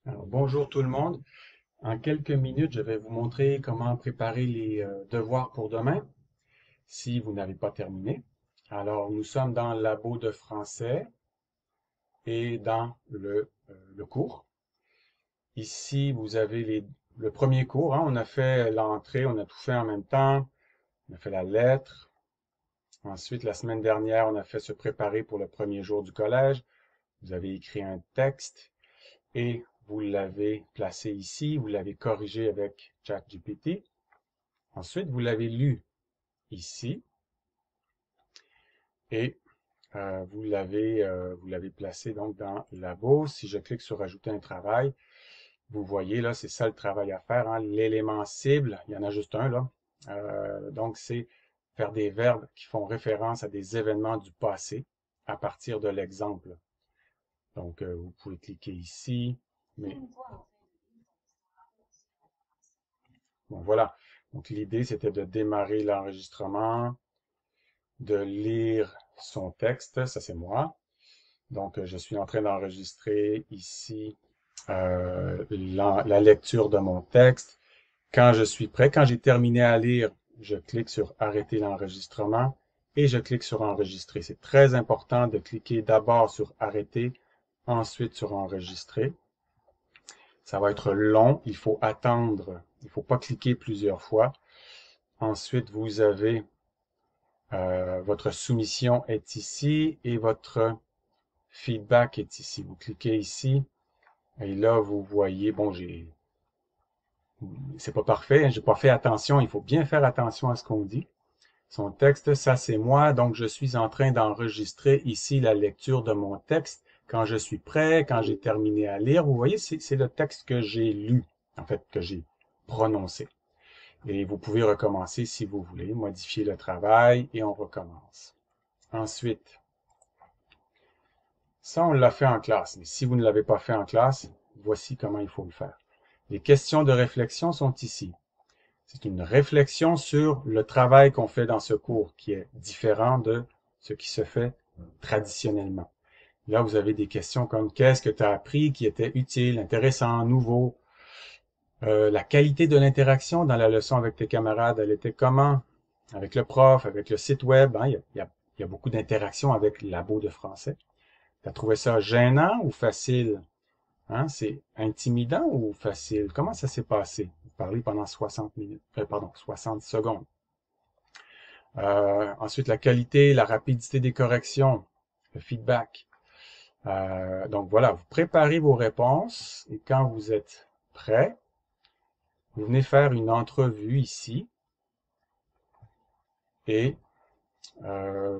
Alors, bonjour tout le monde. En quelques minutes, je vais vous montrer comment préparer les devoirs pour demain si vous n'avez pas terminé. Alors, nous sommes dans le labo de français et dans le cours. Ici, vous avez le premier cours, hein. On a fait l'entrée, on a tout fait en même temps. On a fait la lettre. Ensuite, la semaine dernière, on a fait se préparer pour le premier jour du collège. Vous avez écrit un texte et vous l'avez placé ici, vous l'avez corrigé avec ChatGPT. Ensuite, vous l'avez lu ici et vous l'avez placé donc dans Labo. Si je clique sur Ajouter un travail, vous voyez là, c'est ça le travail à faire, hein. L'élément cible, il y en a juste un là. Donc, c'est faire des verbes qui font référence à des événements du passé à partir de l'exemple. Donc, vous pouvez cliquer ici, mais bon, voilà. Donc, l'idée, c'était de démarrer l'enregistrement, de lire son texte, ça c'est moi. Donc, je suis en train d'enregistrer ici la lecture de mon texte. Quand je suis prêt, quand j'ai terminé à lire, je clique sur Arrêter l'enregistrement et je clique sur Enregistrer. C'est très important de cliquer d'abord sur Arrêter, ensuite sur Enregistrer. Ça va être long, il faut attendre, il ne faut pas cliquer plusieurs fois. Ensuite, vous avez votre soumission est ici et votre feedback est ici. Vous cliquez ici et là, vous voyez, bon, c'est pas parfait, hein, j'ai pas fait attention. Il faut bien faire attention à ce qu'on dit. Son texte, ça c'est moi, donc je suis en train d'enregistrer ici la lecture de mon texte. Quand je suis prêt, quand j'ai terminé à lire, vous voyez, c'est le texte que j'ai lu, en fait, que j'ai prononcé. Et vous pouvez recommencer si vous voulez, modifier le travail et on recommence. Ensuite, ça, on l'a fait en classe, mais si vous ne l'avez pas fait en classe, voici comment il faut le faire. Les questions de réflexion sont ici. C'est une réflexion sur le travail qu'on fait dans ce cours, qui est différent de ce qui se fait traditionnellement. Là, vous avez des questions comme qu'est-ce que tu as appris qui était utile, intéressant, nouveau. La qualité de l'interaction dans la leçon avec tes camarades, elle était comment? Avec le prof, avec le site web, hein, il y a beaucoup d'interactions avec le labo de français. Tu as trouvé ça gênant ou facile? Hein, c'est intimidant ou facile? Comment ça s'est passé? Vous parlez pendant 60 minutes, pardon, 60 secondes. Ensuite, la qualité, la rapidité des corrections, le feedback. Donc voilà, vous préparez vos réponses et quand vous êtes prêt, vous venez faire une entrevue ici. Et euh,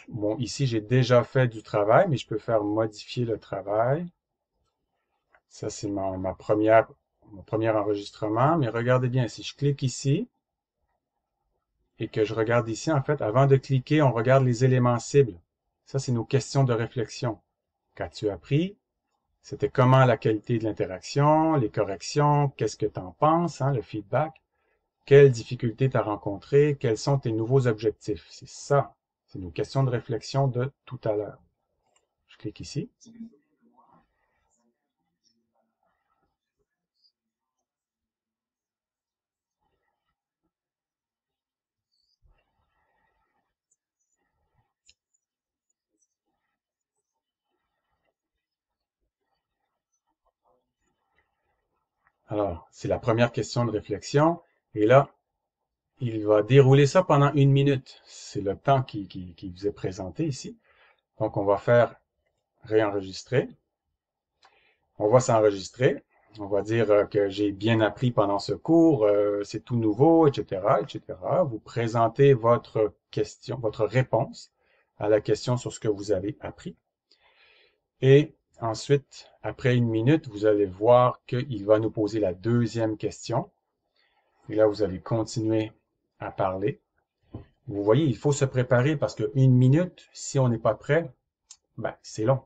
bon, ici, j'ai déjà fait du travail, mais je peux faire modifier le travail. Ça, c'est mon premier enregistrement. Mais regardez bien, si je clique ici et que je regarde ici, en fait, avant de cliquer, on regarde les éléments cibles. Ça, c'est nos questions de réflexion. Qu'as-tu appris? C'était comment la qualité de l'interaction, les corrections, qu'est-ce que tu en penses, hein, le feedback, quelles difficultés tu as rencontrées, quels sont tes nouveaux objectifs. C'est ça, c'est nos questions de réflexion de tout à l'heure. Je clique ici. Alors, c'est la première question de réflexion. Et là, il va dérouler ça pendant 1 minute. C'est le temps qui vous est présenté ici. Donc, on va faire réenregistrer. On va s'enregistrer. On va dire que j'ai bien appris pendant ce cours, c'est tout nouveau, etc., etc. Vous présentez votre question, votre réponse à la question sur ce que vous avez appris. Et ensuite, après 1 minute, vous allez voir qu'il va nous poser la deuxième question. Et là, vous allez continuer à parler. Vous voyez, il faut se préparer parce que 1 minute, si on n'est pas prêt, ben, c'est long.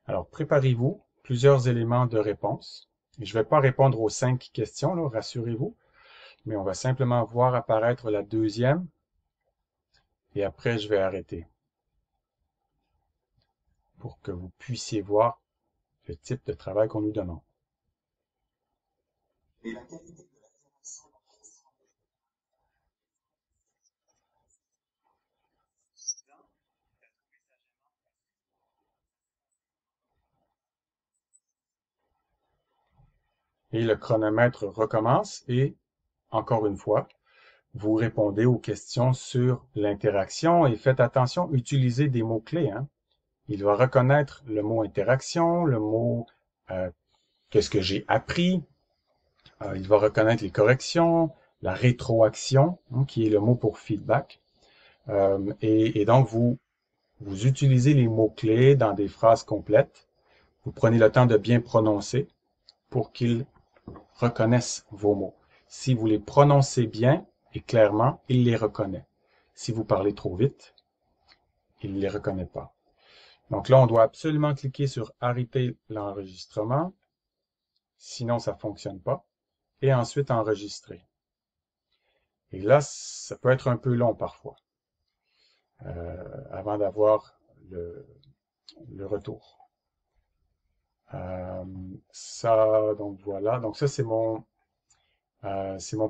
Alors, préparez-vous plusieurs éléments de réponse. Et je ne vais pas répondre aux 5 questions, là, rassurez-vous, mais on va simplement voir apparaître la deuxième et après, je vais arrêter pour que vous puissiez voir le type de travail qu'on nous demande. Et le chronomètre recommence et, encore une fois, vous répondez aux questions sur l'interaction et faites attention, utilisez des mots-clés, hein. Il va reconnaître le mot interaction, le mot qu'est-ce que j'ai appris. Il va reconnaître les corrections, la rétroaction, hein, qui est le mot pour feedback. Et donc, vous utilisez les mots-clés dans des phrases complètes. Vous prenez le temps de bien prononcer pour qu'il reconnaisse vos mots. Si vous les prononcez bien et clairement, il les reconnaît. Si vous parlez trop vite, il ne les reconnaît pas. Donc là, on doit absolument cliquer sur arrêter l'enregistrement, sinon ça ne fonctionne pas, et ensuite enregistrer. Et là, ça peut être un peu long parfois, avant d'avoir le retour. Donc voilà, donc ça c'est mon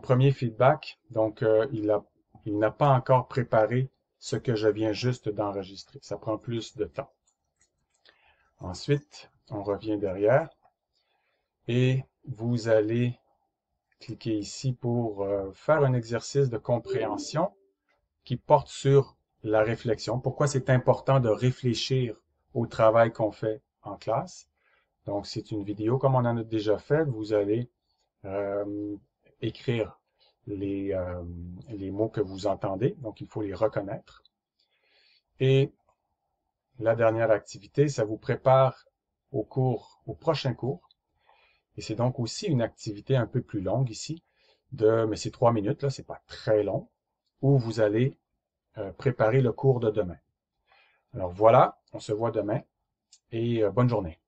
premier feedback. Donc il n'a pas encore préparé ce que je viens juste d'enregistrer. Ça prend plus de temps. Ensuite, on revient derrière et vous allez cliquer ici pour faire un exercice de compréhension qui porte sur la réflexion. Pourquoi c'est important de réfléchir au travail qu'on fait en classe. Donc, c'est une vidéo comme on en a déjà fait. Vous allez écrire les mots que vous entendez. Donc, il faut les reconnaître. Et la dernière activité, ça vous prépare au prochain cours. Et c'est donc aussi une activité un peu plus longue ici, mais c'est 3 minutes, là, c'est pas très long, où vous allez préparer le cours de demain. Alors voilà, on se voit demain et bonne journée.